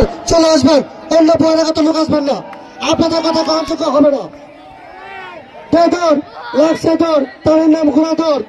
Player চলে আসবেন, অন্য বহিরাগত লোক আসবেন না, আপনাদের কথা গ্রহণযোগ্য হবে না। ডর লাগছে, ডর তার নাম ঘোড়া ডর।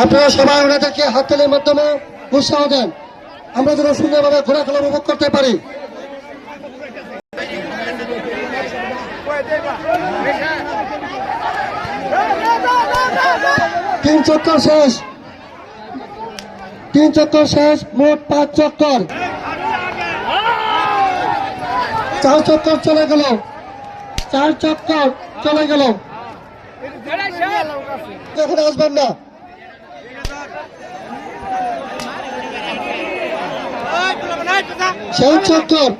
আপনারা সবাই ওনাদেরকে হাততালির মাধ্যমে উৎসাহ দেন, আমরা যেন সুন্দরভাবে ঘোরা খেলা উপভোগ করতে পারি। তিন চক্কর শেষ, মোট 5 চক্কর, 4 চক্কর চলে গেল, 4 চক্কর চলে গেল। এখন আসবেন না। 7 চক্কর,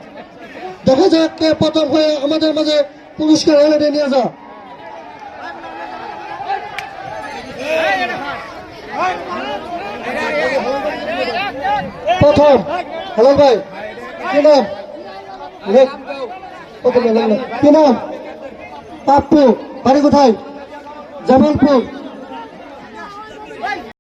দেখা যাক কে প্রথম হয়ে আমাদের মাঝে পুরস্কার এনে নিয়ে যা। প্রথম হেলাল ভাই, কি নাম? কি নাম? পাপ্পু, বাড়ি কোথায়? জামালপুর।